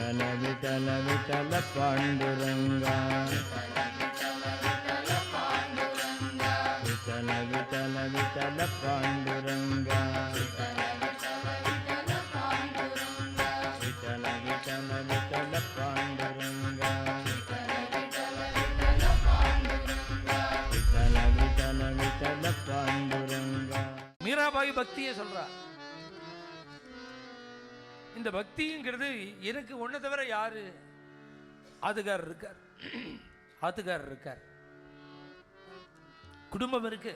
विठल विठल विठल पांडुरंगा विठल विठल विठल पांडुरंगा विठल विठल विठल पांडुरंगा विठल विठल विठल पांडुरंगा. மீராபாய் பக்தியை சொல்றா. இந்த பக்திங்கிறது எனக்கு ஒன்றை தவிர யாரு? ஆத்துக்காரர் இருக்கார், ஆத்துக்காரர் இருக்கார், குடும்பம் இருக்கு.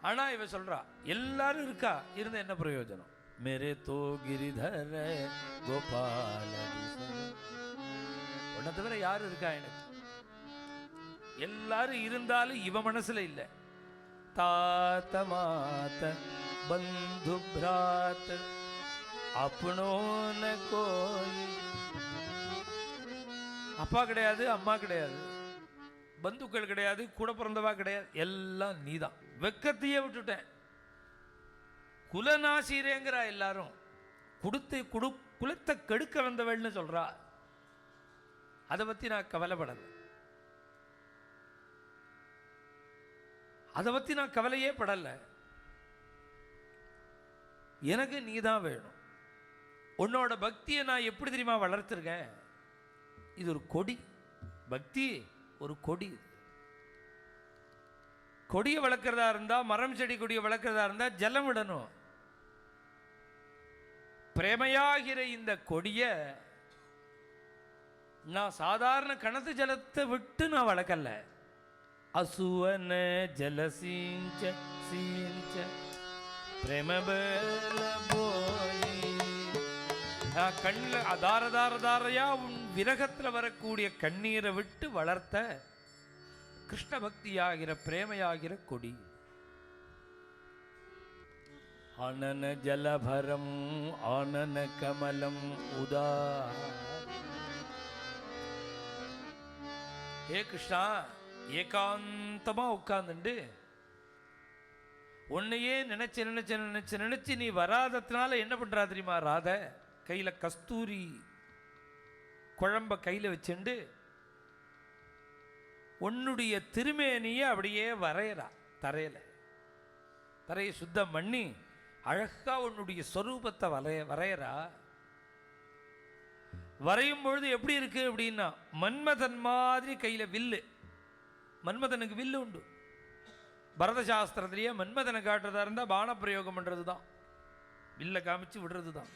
ஆனா இவ சொல்றா எல்லாரும் இருக்கா, இருந்த என்ன பிரயோஜனம்? மேரே தோ கிரிதர கோபால, ஒன்றை தவிர யாரு இருக்கா எனக்கு? எல்லாரும் இருந்தாலும் இவ மனசுல இல்லை. तात मात बंधु भ्रात अपनो न कोई. அப்பா கிடையாது, அம்மா கிடையாது, பந்துக்கள் கிடையாது, கூட பிறந்தவா கிடையாது, எல்லாம் நீதான். வெக்கத்தையே விட்டுட்டேன். குலநாசீரேங்கிறா எல்லாரும். குலத்தை கெடுக்க வந்தவள்னு சொல்றா. அதை பத்தி நான் கவலைப்படல, அதை பற்றி நான் கவலையே படலை. எனக்கு நீ தான் வேணும். உன்னோட பக்தியை நான் எப்படி தெரியுமா வளர்த்துருக்கேன்? இது ஒரு கொடி. பக்தி ஒரு கொடி. கொடியை வளர்க்குறதா இருந்தால், மரம் செடி கொடியை வளர்க்குறதா இருந்தால் ஜலம் விடணும். பிரேமையாகிற இந்த கொடியை நான் சாதாரண கிணத்து ஜலத்தை விட்டு நான் வளர்க்கல. असुवन जल सिंच सिंच प्रेम बल बोई. கண்ணில் தாரதாரையா உன் விரகத்தில் வரக்கூடிய கண்ணீரை விட்டு வளர்த்த கிருஷ்ண பக்தியாகிற பிரேமையாகிற கொடி. ஆனன ஜலபரம் ஆனன கமலம் உதா. ஏ கிருஷ்ணா, ஏகாந்தமா உட்கார்ந்துண்டு உன்னையே நினைச்சு நினைச்சு நினைச்சு நினைச்சு நீ வராததுனால என்ன பண்றா தெரியுமா? ராத கையில கஸ்தூரி குழம்ப கையில வச்சுண்டு உன்னுடைய திருமேனிய அப்படியே வரையறா. தரையை சுத்தம் பண்ணி அழகா உன்னுடைய சொரூபத்தை வரையறா. வரையும் பொழுது எப்படி இருக்கு அப்படின்னா, மன்மதன் மாதிரி கையில வில்லு. மன்மதனுக்கு வில்லு உண்டு. பரத சாஸ்திரத்திலேயே மன்மதனை காட்டுறதா இருந்தால் பான பிரயோகம் பண்ணுறது தான், வில்லை காமிச்சு விடுறது தான்.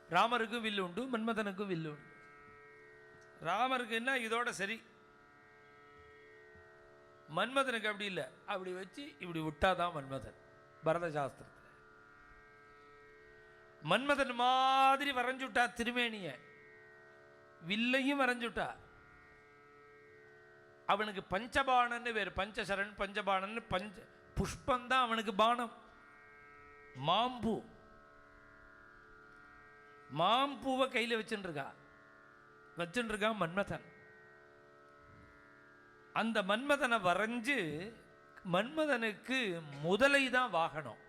ராமருக்கும் வில்லு உண்டு, மன்மதனுக்கும் வில்லு உண்டு. ராமருக்கு என்ன இதோட சரி, மன்மதனுக்கு அப்படி இல்லை. அப்படி வச்சு இப்படி விட்டாதான் மன்மதன். பரத சாஸ்திரத்தில் மன்மதன் மாதிரி வரைஞ்சுட்டா திருமேனிய, வில்லையும் வரைஞ்சுட்டா. அவனுக்கு பஞ்சபாணன்னு வேறு, பஞ்சசரண் பஞ்சபாணன்னு புஷ்பந்தான் அவனுக்கு பானம். மாம்பூவை கையில் வச்சுருக்கான் மன்மதன். அந்த மன்மதனை வரைஞ்சு, மன்மதனுக்கு முதலை தான் வாகனம்.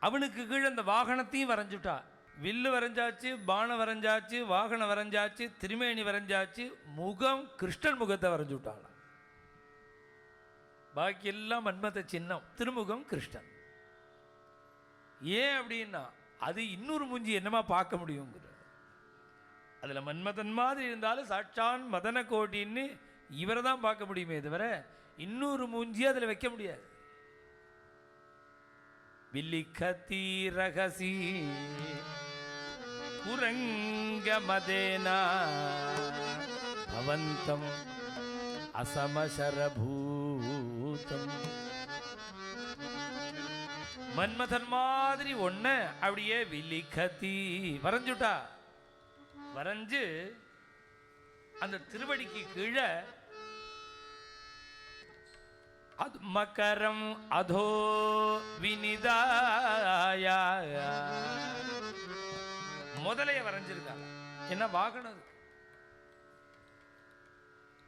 அவனுக்கு கீழே அந்த வாகனத்தையும் வரைஞ்சுட்டா. வில்லு வரைஞ்சாச்சு, பானம் வரைஞ்சாச்சு, வாகனம் வரைஞ்சாச்சு, திருமேனி வரைஞ்சாச்சு, முகம் கிருஷ்ணன் முகத்தை வரைஞ்சு விட்டாளாம். பாக்கி எல்லாம் மன்மத சின்னம், திருமுகம் கிருஷ்ணன். ஏன் அப்படின்னா, அது இன்னொரு மூஞ்சி என்னமா பார்க்க முடியுங்கிற. அதுல மன்மதன் மாதிரி இருந்தாலும் சாட்சான் மதன கோட்டின்னு இவரை தான் பார்க்க முடியுமே தவிர இன்னொரு மூஞ்சி அதில் வைக்க முடியாது. வில்லிகதி ரகசி குரங்க மதேனா பவந்தம் அசமசரபூதம். மன்மதன் மாதிரி ஒன்ன அப்படியே வில்லிகதி வரைஞ்சுட்டா. வரைஞ்சு அந்த திருவடிக்கு கீழே அது மகரம் அதோ வினிதாயா முதலைய வரைஞ்சிருக்காங்க. என்ன வாகனம்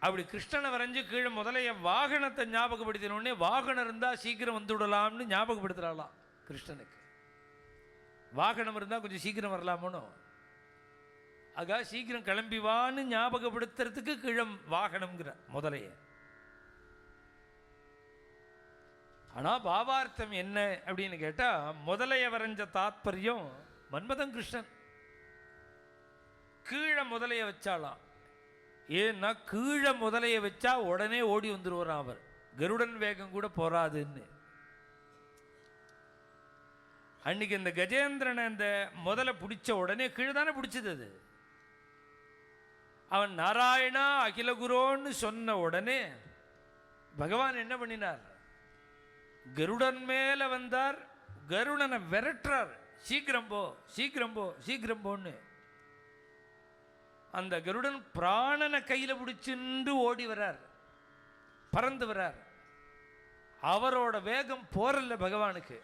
அப்படி கிருஷ்ணனை வரைஞ்சு கீழே முதலைய வாகனத்தை ஞாபகப்படுத்தினோடனே வாகனம் இருந்தா சீக்கிரம் வந்து விடலாம்னு ஞாபகப்படுத்துறாளாம் கிருஷ்ணனுக்கு. வாகனம் இருந்தால் கொஞ்சம் சீக்கிரம் வரலாமோனோ, ஆக சீக்கிரம் கிளம்பி வான்னு ஞாபகப்படுத்துறதுக்கு கிழம் வாகனம்ங்கிற முதலைய. ஆனால் பாவார்த்தம் என்ன அப்படின்னு கேட்டால், முதலைய வரைஞ்ச தாத்பரியம் மன்மதன் கிருஷ்ணன் கீழே முதலைய வச்சாலாம். ஏன்னா கீழே முதலைய வச்சா உடனே ஓடி வந்துடுவாராம் அவர், கருடன் வேகம் கூட போராதுன்னு. அன்னைக்கு இந்த கஜேந்திரனை அந்த முதலை பிடிச்ச உடனே கீழே தானே பிடிச்சது. அது அவன் நாராயணா அகிலகுரோன்னு சொன்ன உடனே பகவான் என்ன பண்ணினார், கருடன் மேல வந்தார், கருடனை விரட்டுறார், சீக்கிரம் போ சீக்கிரம் போ சீக்கிரம் போன்னு. அந்த கருடன் பிராணனை கையில பிடிச்சுண்டு ஓடி வரார், பறந்து வரார். அவரோட வேகம் போறல்ல பகவானுக்கு,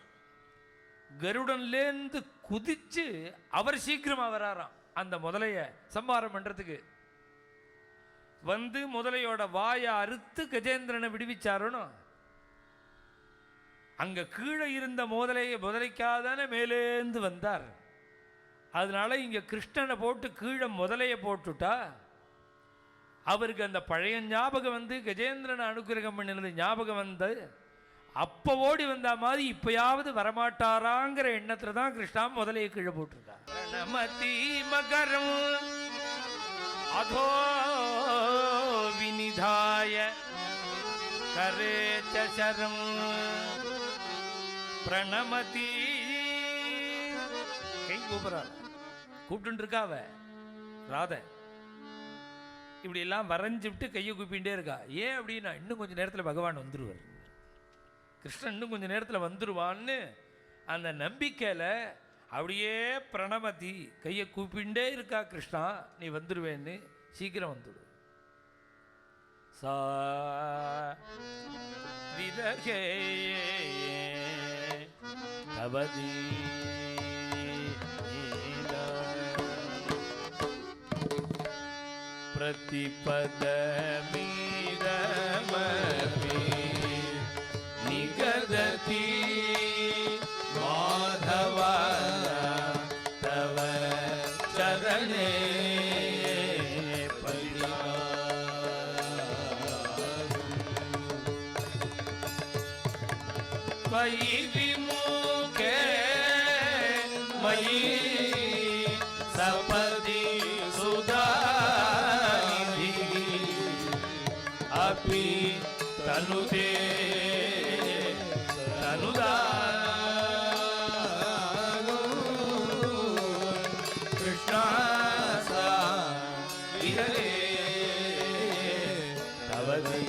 கருடன்லேருந்து குதிச்சு அவர் சீக்கிரமா வராராம் அந்த முதலைய சம்பாரம் பண்றதுக்கு. வந்து முதலையோட வாயை அறுத்து கஜேந்திரனை விடுவிச்சாரோனோ, அங்க கீழே இருந்த முதலைக்காதானே மேலேந்து வந்தார். அதனால இங்க கிருஷ்ணனை போட்டு கீழே முதலைய போட்டுட்டா அவருக்கு அந்த பழைய ஞாபகம் வந்து கஜேந்திரனை அனுகிரகம் பண்ணினது ஞாபகம் வந்து அப்போ ஓடி வந்த மாதிரி இப்பயாவது வரமாட்டாராங்கிற எண்ணத்துல தான் கிருஷ்ணா முதலையை கீழே போட்டிருக்கார். நமதி மகரம் அதோ வினிதாய கரே சரம் பிரணமதி. கை கூப்பிடுறாள், கூப்பிட்டு இருக்காவ ராதை. இப்படி எல்லாம் வரைஞ்சு விட்டு கையை கூப்பிட்டே இருக்கா. ஏன் அப்படின்னா இன்னும் கொஞ்சம் நேரத்தில் பகவான் வந்துடுவார், கிருஷ்ணன் இன்னும் கொஞ்சம் நேரத்தில் வந்துடுவான்னு அந்த நம்பிக்கையில் அப்படியே பிரணமதி கையை கூப்பிண்டே இருக்கா. கிருஷ்ணா நீ வந்துடுவேன்னு, சீக்கிரம் வந்துடு. சா விதகே தவதி प्रतिपदमिदमपि निगदति माधव तव चरणे त्वयि विमुखे मयि सपदि अपि तनुते तनुदागो कृष्णा सा विहरे तवदी.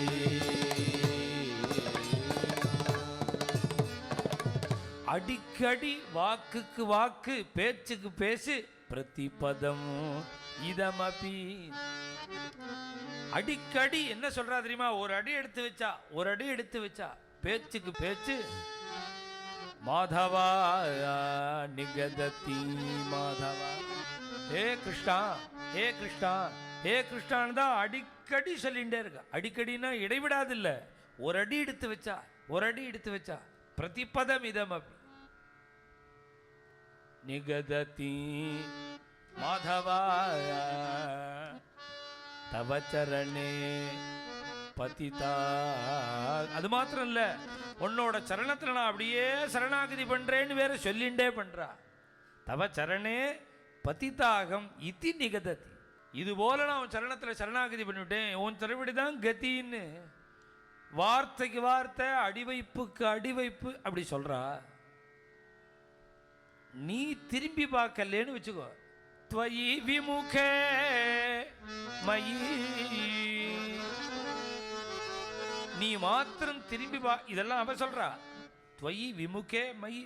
அடிக்கடி வாக்குக்கு வாக்கு பேச்சுக்கு பேசு பிரதிபதம் இதமபி. அடிக்கடி என்ன சொல்றா தெரியுமா, ஒரு அடி எடுத்து வச்சா பேச்சுக்கு பேச்சு. மாதவா நிகததி மாதவா, ஹே கிருஷ்ணா ஹே கிருஷ்ணா ஹே கிருஷ்ணான்னு தான் அடிக்கடி சொல்லிகிட்டே இருக்கா. அடிக்கடினா இடைவிடாது இல்ல, ஒரு அடி எடுத்து வச்சா பிரதிபதம் இதமபி நிகததி மாதவா தவச்சரணே பதிதா. அது மாத்திரம் இல்ல, உன்னோட சரணத்துல நான் அப்படியே சரணாகதி பண்றேன்னு வேற சொல்லிண்டே பண்றா. தவ சரணே பதிதாகம் இதி நிகததி. இது போல நான் உன் சரணத்துல சரணாகதி பண்ணிவிட்டேன், உன் திருவடிதான் கதின்னு வார்த்தைக்கு வார்த்தை அடிவைப்புக்கு அடிவைப்பு அப்படி சொல்றா. நீ திரும்பி பார்க்கலேன்னு வச்சுக்கோ, त्वयि विमुखे मयि, நீ மாத்திரம் திரும்பி பா. இதெல்லாம் அவ சொல்றா, त्वयि विमुखे मयि.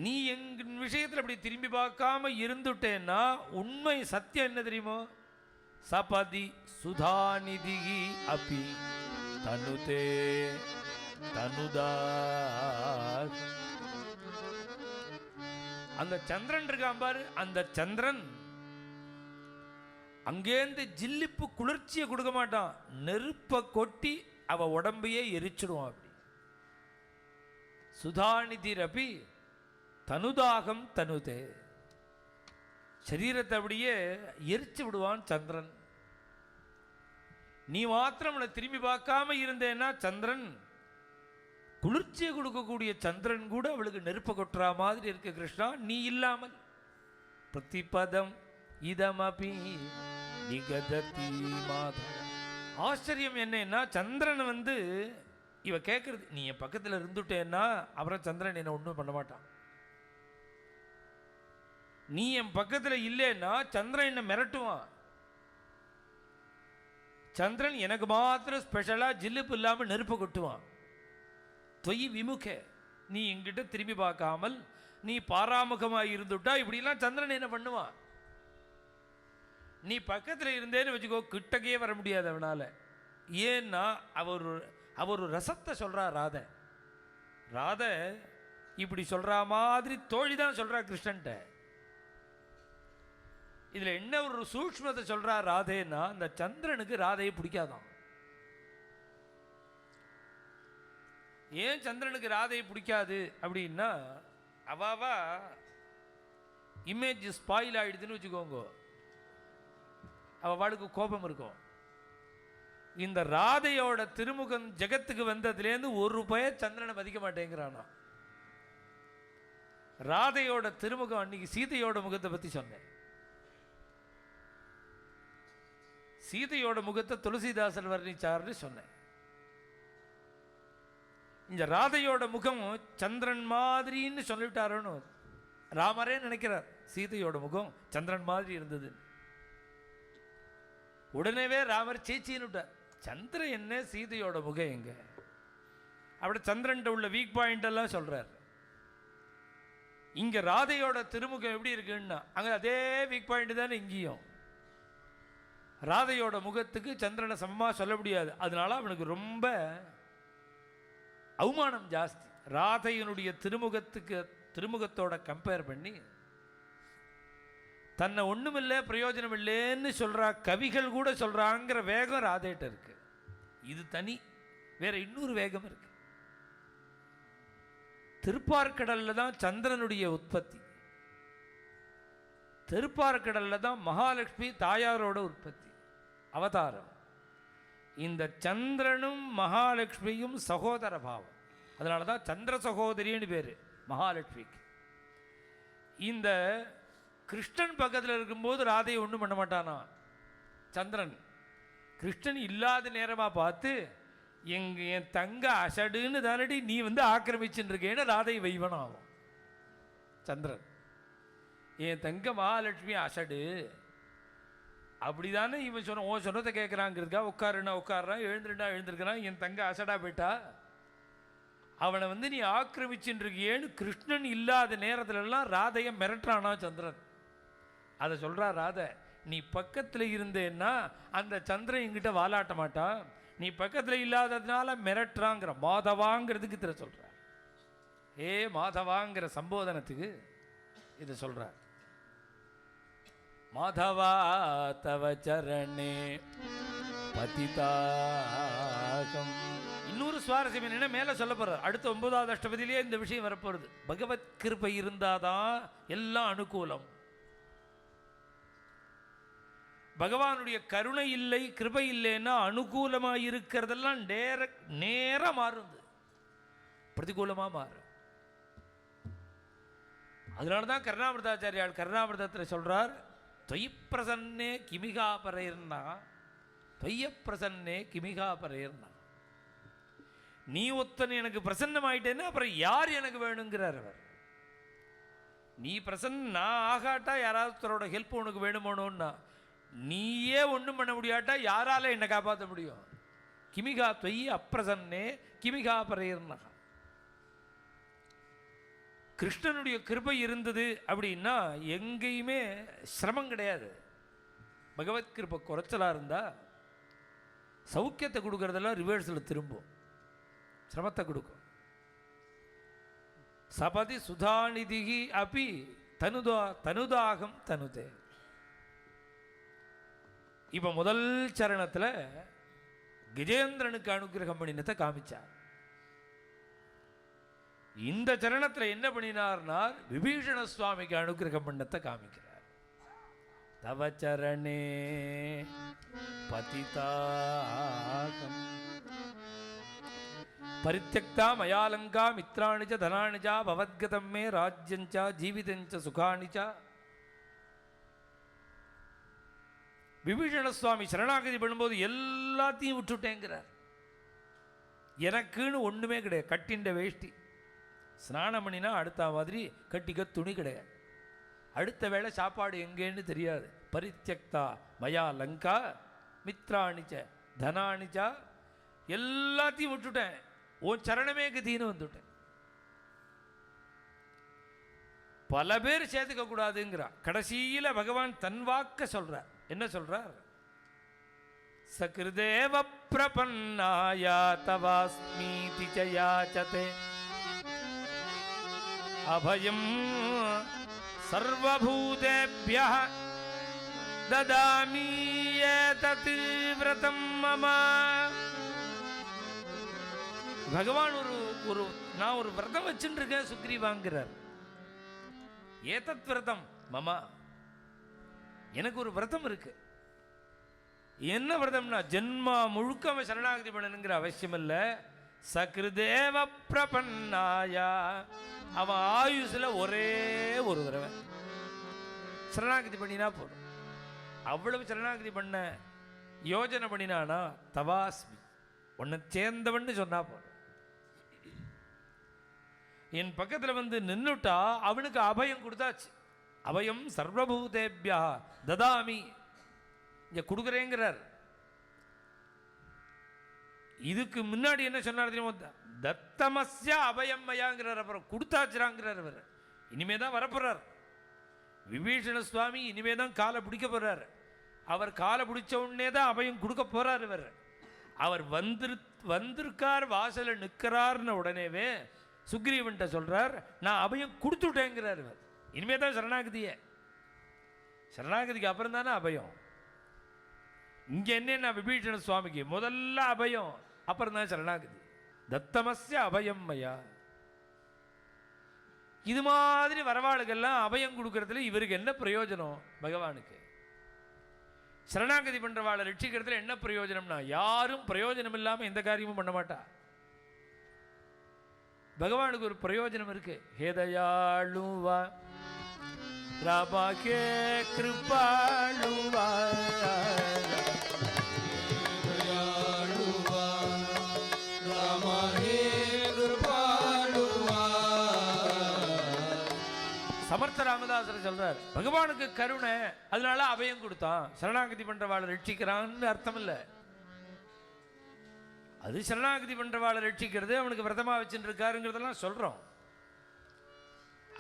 நீ எங்க விஷயத்தில் அப்படி திரும்பி பார்க்காம இருந்துட்டேன்னா உண்மை சத்தியம் என்ன தெரியுமோ, சபதி சுதாநிதி அப்பி தனுதே தனுதா. அந்த சந்திரன் இருக்கான் பாரு, அந்த சந்திரன் அங்கேருந்து ஜில்லிப்பு குளிர்ச்சியை கொடுக்க மாட்டான், நெருப்பை கொட்டி அவ உடம்பையே எரிச்சிடுவான். அப்படி சுதாநிதி ரபி தனுதாகம் தனுதே, சரீரத்தை அப்படியே எரிச்சு விடுவான் சந்திரன். நீ மாத்திரம் அவனை திரும்பி பார்க்காம இருந்தேன்னா சந்திரன், குளிர்ச்சியை கொடுக்கக்கூடிய சந்திரன் கூட அவளுக்கு நெருப்ப கொட்டுற மாதிரி இருக்கு கிருஷ்ணா நீ இல்லாமல். பிரதிபதம் இதமபி நிகததி மாதவ. ஆச்சரியம் என்னன்னா சந்திரன் வந்து இவ கேட்கறது, நீ என் பக்கத்தில் இருந்துட்டேன்னா அப்புறம் சந்திரன் என்ன ஒன்றும் பண்ண மாட்டான். நீ என் பக்கத்தில் இல்லைன்னா சந்திரன் என்ன மிரட்டுவான். சந்திரன் எனக்கு மாத்திரம் ஸ்பெஷலாக ஜில்லுப்பு இல்லாமல் நெருப்பு கொட்டுவான். தொய் விமுக, நீ எங்கிட்ட திரும்பி பார்க்காமல் நீ பாராமுகமாக இருந்துட்டா இப்படிலாம் சந்திரன் என்ன பண்ணுவான். நீ பக்கத்தில் இருந்தேன்னு வச்சுக்கோ, கிட்டக்கே வர முடியாது அவனால். ஏன்னா அவர் ஒரு ரசத்தை சொல்கிறா ராதை. ராதை இப்படி சொல்கிற மாதிரி தோழி தான் சொல்கிறா கிருஷ்ணன்ட்ட. இதில் என்ன ஒரு சூக்ஷ்மத்தை சொல்கிறா ராதேன்னா, அந்த சந்திரனுக்கு ராதையை பிடிக்காதான். ஏன் சந்திரனுக்கு ராதையை பிடிக்காது அப்படின்னா, அவாவா இமேஜ் ஸ்பாயில் ஆகிடுதுன்னு வச்சுக்கோங்க, அவளுக்கு கோபம் இருக்கும். இந்த ராதையோட திருமுகம் ஜெகத்துக்கு வந்ததுலேருந்து ஒரு பய சந்திரனை மதிக்க மாட்டேங்கிறானா. ராதையோட திருமுகம் அன்னைக்கு சீதையோட முகத்தை பற்றி சொன்னேன். சீதையோட முகத்தை துளசிதாசர் வர்ணிச்சார்னு சொன்னேன். இந்த ராதையோட முகம் சந்திரன் மாதிரின்னு சொல்லிவிட்டாருன்னு ராமரே நினைக்கிறார். சீதையோட முகம் சந்திரன் மாதிரி இருந்தது. உடனேவே ராமர் சேச்சின்னு விட்டார். சந்திரன் என்ன, சீதையோட முகம் எங்க? அப்படி சந்திரன் உள்ள வீக் பாயிண்ட் எல்லாம் சொல்றார். இங்க ராதையோட திருமுகம் எப்படி இருக்குன்னா, அங்க அதே வீக் பாயிண்ட் தானே இங்கேயும். ராதையோட முகத்துக்கு சந்திரனை சமமாக சொல்ல முடியாது. அதனால அவனுக்கு ரொம்ப அவமானம் ஜாஸ்தி. ராதையினுடைய திருமுகத்தோட கம்பேர் பண்ணி தன்னை ஒன்றுமில்லை பிரயோஜனம் இல்லைன்னு சொல்கிறா கவிகள் கூட சொல்கிறாங்கிற வேகம் ராதைகிட்ட இருக்கு. இது தனி, வேற இன்னொரு வேகம் இருக்கு. திருப்பார்கடலில் தான் சந்திரனுடைய உற்பத்தி. திருப்பார்கடலில் தான் மகாலட்சுமி தாயாரோட உற்பத்தி, அவதாரம். இந்த சந்திரனும் மகாலட்சுமியும் சகோதர பாவம். அதனால தான் சந்திர சகோதரின்னு பேர் மகாலட்சுமிக்கு. இந்த கிருஷ்ணன் பக்கத்தில் இருக்கும்போது ராதையை ஒன்றும் பண்ண மாட்டானா சந்திரன். கிருஷ்ணன் இல்லாத நேரமாக பார்த்து என் தங்க அசடுன்னு தானடி நீ வந்து ஆக்கிரமிச்சுன்னு இருக்கேன்னு ராதையை வைவனம் ஆகும் சந்திரன். என் தங்க மகாலட்சுமி அசடு அப்படி தானே இவன் சொன்னதை கேட்குறாங்கிறதுக்கா உட்காருன்னா உட்காடுறான், எழுந்துருண்டா எழுந்திருக்கிறான். என் தங்க அசடா போயிட்டா அவனை வந்து நீ ஆக்கிரமிச்சுன்னு இருக்கியேன்னு கிருஷ்ணன் இல்லாத நேரத்துலலாம் ராதையை மிரட்டுறானா சந்திரன். அதை சொல்கிறா ராதை, நீ பக்கத்தில் இருந்தேன்னா அந்த சந்திரன் என்கிட்ட வாலாட்ட மாட்டான், நீ பக்கத்தில் இல்லாததுனால மிரட்டுறாங்கிற மாதவாங்கிறதுக்கு இதில் சொல்கிற. ஏ மாதவாங்கிற சம்போதனத்துக்கு இதை சொல்கிறார். மாதவா தவ சரணே பதிதாகம். இன்னொரு சுவாரஸ்யம் என்னன்னா, மேலே சொல்ல போகிறார். அடுத்த 9வது அஷ்டபதியிலேயே இந்த விஷயம் வரப்போகிறது. பகவத் கிருபை இருந்தாதான் எல்லாம் அனுகூலம். பகவானுடைய கருணை இல்லை, கிருபை இல்லைன்னா அனுகூலமாக இருக்கிறதெல்லாம் நேராக மாறுது, பிரதிகூலமாக மாறும். அதனால தான் கருணாமிர்தாச்சாரியால் கருணாமிர்தத்தில் சொல்கிறார், தொய் பிரசன்னே கிமிகா பரையர்னா, தொய்ய பிரசன்னே கிமிகா பரையர்னா. நீ ஒத்தன் எனக்கு பிரசன்னமாயிட்டேன்னா அப்புறம் யார் எனக்கு வேணுங்கிறார் அவர். நீ நான் ஆகாட்டா யாராவது ஹெல்ப் உனக்கு வேணுமோனோன்னா, நீயே ஒன்றும் பண்ண முடியாட்டா யாரால என்னை காப்பாற்ற முடியும்? கிமிகா தொய்ய அப்பிரசன்னே கிமிகா பரையர்னா. கிருஷ்ணனுடைய கிருபை இருந்தது அப்படின்னா எங்கேயுமே சிரமம் கிடையாது. பகவத் கிருபை குறைச்சலாக இருந்தால் சௌக்கியத்தை கொடுக்கறதெல்லாம் ரிவர்ஸில் திரும்பும், சிரமத்தை கொடுக்கும். சபதி சுதாநிதிகி அப்பி தனுதாகம் தனுதே. இப்போ முதல் சரணத்தில் கஜேந்திரனுக்கு அனுகிரகம் பண்ணினத்தை காமிச்சார். இந்த சரணத்தில் என்ன பண்ணினார்னார், விபீஷண சுவாமிக்கு அனுக்கிரகம் பண்ணத்தை காமிக்கிறார். தவ சரணே பதிதாகம் பரித்யக்தா மயாலங்கா மித்ராணிச்ச தனானிச்சா பவத்கதம் மே ராஜ்யஞ்சா ஜீவிதஞ்ச சுகானிச்சா. விபீஷண சுவாமி சரணாகதி பண்ணும்போது எல்லாத்தையும் விட்டுட்டேங்கிறார். எனக்குன்னு ஒன்றுமே கிடையாது. கட்டின்ற வேஷ்டி, ஸ்நானம் பண்ணினா அடுத்த மாதிரி கட்டிக்க துணி கிடையாது. அடுத்த வேளை சாப்பாடு எங்கேன்னு தெரியாது. பரித்யக்தா மயா லங்கா மித்ராணிச்ச தனானிச்சா, எல்லாத்தையும் விட்டுட்டேன். உன் சரணமே கதின்னு வந்துட்டேன். பல பேர் சேர்த்துக்க கூடாதுங்கிறார். கடைசியில் பகவான் தன் வாக்க சொல்றார். என்ன சொல்றார்? சகிருதேவ பிரபன்னாயா தவாஸ்மீதி ச யாச்சதே அபயம் சர்வபூதேப்யः ததாமி ஏதத் விரதம் மம. பகவான் நான் ஒரு விரதம் வச்சுட்டு இருக்கேன் சுக்ரீவாங்கிறார். ஏதத் விரதம் மம, எனக்கு ஒரு விரதம் இருக்கு. என்ன விரதம்னா, ஜென்மா முழுக்க அவன் சரணாகதி பண்ணணுங்கிற அவசியம் இல்லை. சகிருதேவ பிரபன்னாயா, அவன் ஆயுசுல ஒரே ஒரு தடவை சரணாகதி பண்ணினா போதும். அவ்வளவு சரணாகதி பண்ண யோஜனை பண்ணினானா தவாஸ்மி, உன்னை சேர்ந்தவன்னு சொன்னா போதும். என் பக்கத்தில் வந்து நின்றுட்டா அவனுக்கு அபயம் கொடுத்தாச்சு. அபயம் சர்வபூதேப்யா ததாமி, இங்க கொடுக்குறேங்கிறார். இதுக்கு முன்னாடி என்ன சொன்னார் தெரியுமா? தத்தமஸ்ய அபயம் மயாங்கிறார். அப்புறம் கொடுத்தாச்சுறாங்கிறார். அவர் இனிமே தான் வரப்போறார். விபீஷண சுவாமி இனிமே தான் காலை பிடிக்க போறார். அவர் காலை பிடிச்ச உடனே தான் அபயம் கொடுக்க போறார். அவர் வந்திருக்கார், வாசல நிற்கிறார்னு உடனேவே சுக்ரீவன்ட்ட சொல்றார், நான் அபயம் கொடுத்துட்டேங்கிறார். இவர் இனிமே தான் சரணாகதியே. சரணாகதிக்கு அப்புறம் தானே அபயம். இங்க என்ன, விபீஷண சுவாமிக்கு முதல்ல அபயம், அப்புறம் தான் சரணாகதி. தத்தமஸ்ய அபயம் மயா. இது மாதிரி வரவாளுக்கெல்லாம் அபயம் கொடுக்கறதுல இவருக்கு என்ன பிரயோஜனம்? பகவானுக்கு சரணாகதி பண்றவாளை ரட்சிக்கிறதுல என்ன பிரயோஜனம்னா, யாரும் பிரயோஜனம் இல்லாம எந்த காரியமும் பண்ண மாட்டா. பகவானுக்கு ஒரு பிரயோஜனம் இருக்கு. ஹேதயாளுவா ராபாகே கிருபாளுவா சமர்த்த ராமதாசர் சொல்றார், பகவானுக்கு கருணை, அதனால அபயம் கொடுத்தான். சரணாகதி பண்றவாளை ரட்சிக்கிறான்னு அர்த்தம் இல்லை. அது சரணாகதி பண்றவாளை ரட்சிக்கிறது, அவனுக்கு விரதமா வச்சுட்டு இருக்காருங்கிறதெல்லாம் சொல்றோம்.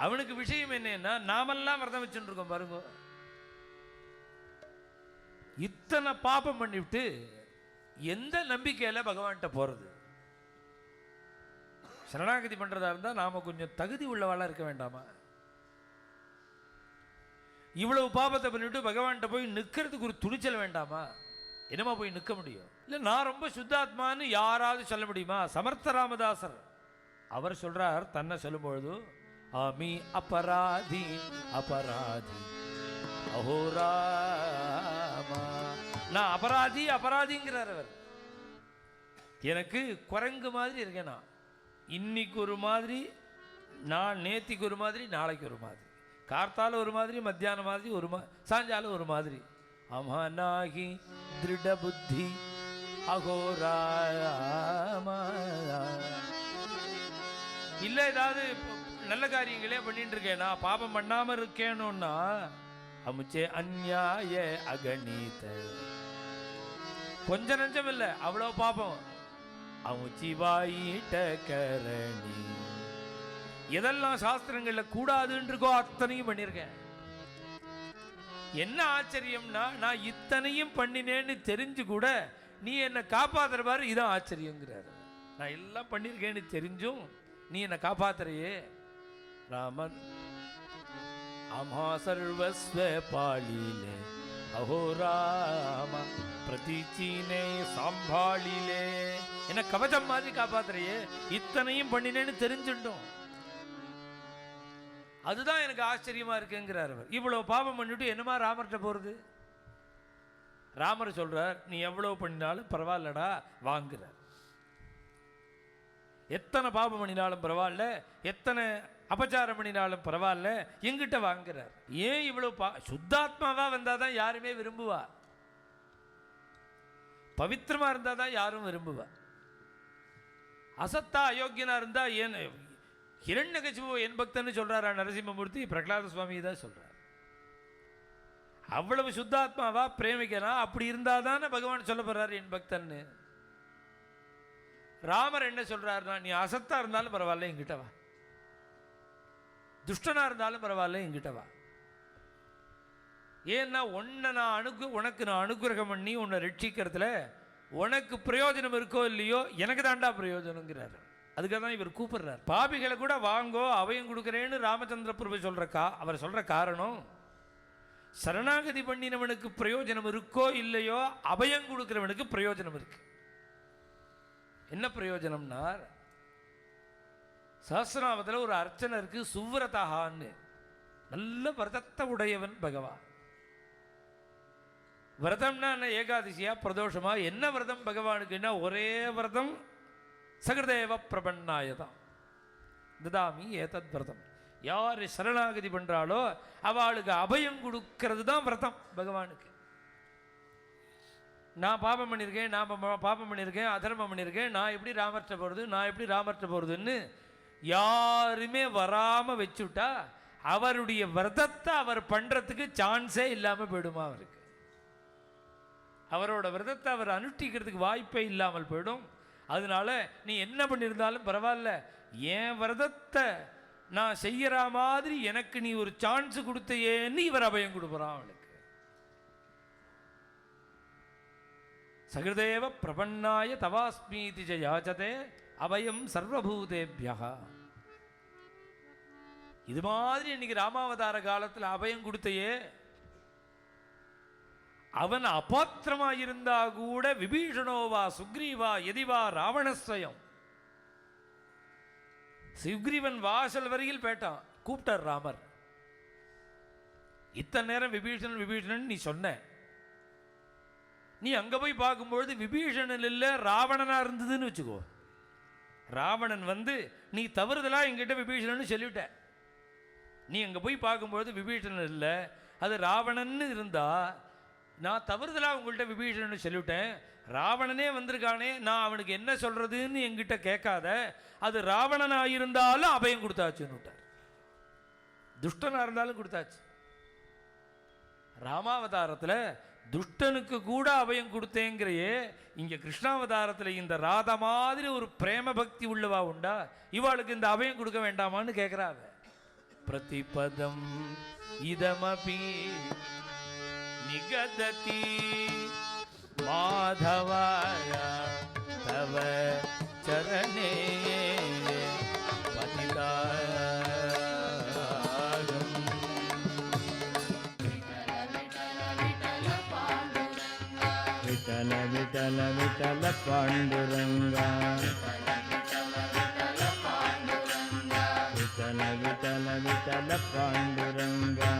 அவனுக்கு விஷயம் என்னன்னா, நாமெல்லாம் விரதம் வச்சுட்டு இருக்கோம் பாருங்க. இத்தனை பாபம் பண்ணிவிட்டு எந்த நம்பிக்கையில பகவான்கிட்ட போறது? சரணாகதி பண்றதா இருந்தா நாம கொஞ்சம் தகுதி உள்ளவாளா இருக்க வேண்டாமா? இவ்வளவு பாபத்தை பண்ணிட்டு பகவான்கிட்ட போய் நிற்கிறதுக்கு ஒரு துணிச்சல் வேண்டாமா? என்னமா போய் நிற்க முடியும்? இல்லை, நான் ரொம்ப சுத்தாத்மான்னு யாராவது சொல்ல முடியுமா? சமர்த்த ராமதாசர் அவர் சொல்றார், தன்னை சொல்லும்பொழுது, ஆமி அபராதி அபராதி அஹோராமா, நான் அபராதி அபராதிங்கிறார் அவர். எனக்கு குரங்கு மாதிரி இருக்கேன். நான் இன்னைக்கு ஒரு மாதிரி, நான் நேத்திக்கு ஒரு மாதிரி, நாளைக்கு ஒரு மாதிரி, கார்த்தால ஒரு மாதிரி, மத்தியானம் மாதிரி, சாயங்காலம் ஒரு மாதிரி. அமனாகி திருட புத்தி அகோராமா. இல்லை, ஏதாவது நல்ல காரியங்களே பண்ணிட்டு இருக்கேன், நான் பாபம் பண்ணாம இருக்கேனுன்னா அமுச்சே அந்நியாய அகணித, கொஞ்சம் நஞ்சம் இல்லை, அவ்வளோ பாபம். அமுச்சி வாயிட்ட கரணி, எதெல்லாம் சாஸ்திரங்கள்ல கூடாதுன்னு இருக்கோ அத்தனையும் பண்ணியிருக்கேன். என்ன ஆச்சரியம்னா, நான் இத்தனையும் பண்ணினேன்னு தெரிஞ்சு கூட நீ என்னை காப்பாத்துற பாரு, இதான் ஆச்சரியங்கிறாரு. நான் எல்லாம் பண்ணியிருக்கேன்னு தெரிஞ்சும் நீ என்னை காப்பாத்துறையே. ராமன் அமா சர்வஸ்வ பாலிலே அஹோ ராம பிரதிச்சீனே சாம்பாளிலே, என்ன கவச்சம் மாதிரி காப்பாத்துறையே. இத்தனையும் பண்ணினேன்னு தெரிஞ்சுட்டோம், அதுதான் எனக்கு ஆச்சரியமா இருக்குங்கிறார் அவர். இவ்வளவு பாவம் பண்ணிட்டு என்னமா ராமர்கிட்ட போறது? ராமர் சொல்றார், நீ எவ்வளவு பண்ணினாலும் பரவாயில்லடா வாங்குறார். எத்தனை பாபம் பண்ணினாலும் பரவாயில்ல, எத்தனை அபச்சாரம் பண்ணினாலும் பரவாயில்ல, எங்கிட்ட வாங்குறார். ஏன் இவ்வளவு சுத்தாத்மாவா வந்தாதான் யாருமே விரும்புவா, பவித்திரமா இருந்தாதான் யாரும் விரும்புவா. அசத்தா அயோக்கியனா இருந்தா ஏன் ஹிரண்யகசிபு என் பக்தன்னு சொல்றாரா நரசிம்மமூர்த்தி? பிரகலாத சுவாமி தான் சொல்றார். அவ்வளவு சுத்தாத்மாவா பிரேமிக்கணும். அப்படி இருந்தாதானே பகவான் சொல்ல போறாரு என் பக்தன்னு. ராமர் என்ன சொல்றாருன்னா, நீ அசத்தா இருந்தாலும் பரவாயில்ல என்கிட்ட வா, துஷ்டனா இருந்தாலும் பரவாயில்ல என்கிட்ட வா. ஏன்னா உனக்கு நான் அனுகிரகம் பண்ணி உன்னை ரட்சிக்கிறதுல உனக்கு பிரயோஜனம் இருக்கோ இல்லையோ எனக்கு தாண்டா பிரயோஜனங்கிறார். அதுக்காக தான் இவர் கூப்பிடுறார். பாபிகளை கூட வாங்கோ அவையும் கொடுக்குறேன்னு ராமச்சந்திர பிரபு அவர் சொல்ற காரணம், சரணாகதி பண்ணினவனுக்கு பிரயோஜனம் இருக்கோ இல்லையோ அபயம் கொடுக்கிறவனுக்கு பிரயோஜனம் இருக்கு. என்ன பிரயோஜனம்னா, சஹஸ்ரநாமத்தில் ஒரு அர்ச்சனை இருக்கு, சுவ்ரதஹான்னு. நல்ல விரதத்தை உடையவன் பகவான். விரதம்னா என்ன, ஏகாதசியா பிரதோஷமா? என்ன விரதம் பகவானுக்குன்னா ஒரே விரதம், சகிருதேவ பிரபன்னாயதான் ததாமி ஏதத் விரதம். யார் சரணாகதி பண்றாளோ அவளுக்கு அபயம் கொடுக்கிறது தான் விரதம் பகவானுக்கு. நான் பாபம் பண்ணியிருக்கேன், அதர்மம் பண்ணியிருக்கேன், நான் எப்படி ராமர்கிட்ட போகிறதுன்னு யாருமே வராமல் வச்சுட்டா அவருடைய விரதத்தை அவர் பண்ணுறதுக்கு சான்ஸே இல்லாமல் போயிடுமா அவருக்கு. அவரோட விரதத்தை அவர் அனுஷ்டிக்கிறதுக்கு வாய்ப்பே இல்லாமல் போயிடும். அதனால நீ என்ன பண்ணியிருந்தாலும் பரவாயில்ல, என் விரதத்தை நான் செய்கிற மாதிரி எனக்கு நீ ஒரு சான்ஸ் கொடுத்தையேன்னு இவர் அபயம் கொடுக்குறான் அவளுக்கு. சகிருதேவ பிரபன்னாய தவாஸ்மீதி யாச்சதே அபயம் சர்வபூதேபியா. இது மாதிரி இன்னைக்கு ராமாவதார காலத்தில் அபயம் கொடுத்தையே, அவன் அபாத்திரமா இருந்தா கூட விபீஷணோவா சுக்ரீவா எதிவா ராவணஸ்வயம், சுக்ரீவன் வாசல் வரையில் பேட்டான், கூப்பிட்டார் ராமர். இத்தனை நேரம் விபீஷணன் நீ சொன்ன, நீ அங்க போய் பார்க்கும்பொழுது விபீஷணன் இல்லை ராவணனா இருந்ததுன்னு வச்சுக்கோ. ராவணன் வந்து நீ தவறுதலா என்கிட்ட விபீஷணன் சொல்லிவிட்ட. நீ அங்க போய் பார்க்கும்பொழுது விபீஷணன் இல்லை, அது ராவணன்னு இருந்தா நான் தவறுதலா உங்கள்கிட்ட விபீஷணன் சொல்லிவிட்டேன். ராவணனே வந்திருக்கானே, நான் அவனுக்கு என்ன சொல்றதுன்னு என்கிட்ட கேட்காத, அது ராவணனா இருந்தாலும் அபயம் கொடுத்தாச்சுன்னு விட்டார். துஷ்டனா இருந்தாலும் கொடுத்தாச்சு. ராமாவதாரத்தில் துஷ்டனுக்கு கூட அபயம் கொடுத்தேங்கிறையே, இங்க கிருஷ்ணாவதாரத்தில் இந்த ராதா மாதிரி ஒரு பிரேம பக்தி உள்ளவா உண்டா, இவாளுக்கு இந்த அபயம் கொடுக்க வேண்டாமான்னு கேட்கிறாவ. பிரதிபதம் இதமபி நிகததி மாதவாய தவ சரணே பதிதாகம். விட்டல விட்டல விட்டல பாண்டுரங்கா, விட்டல விட்டல விட்டல பாண்டுரங்கா.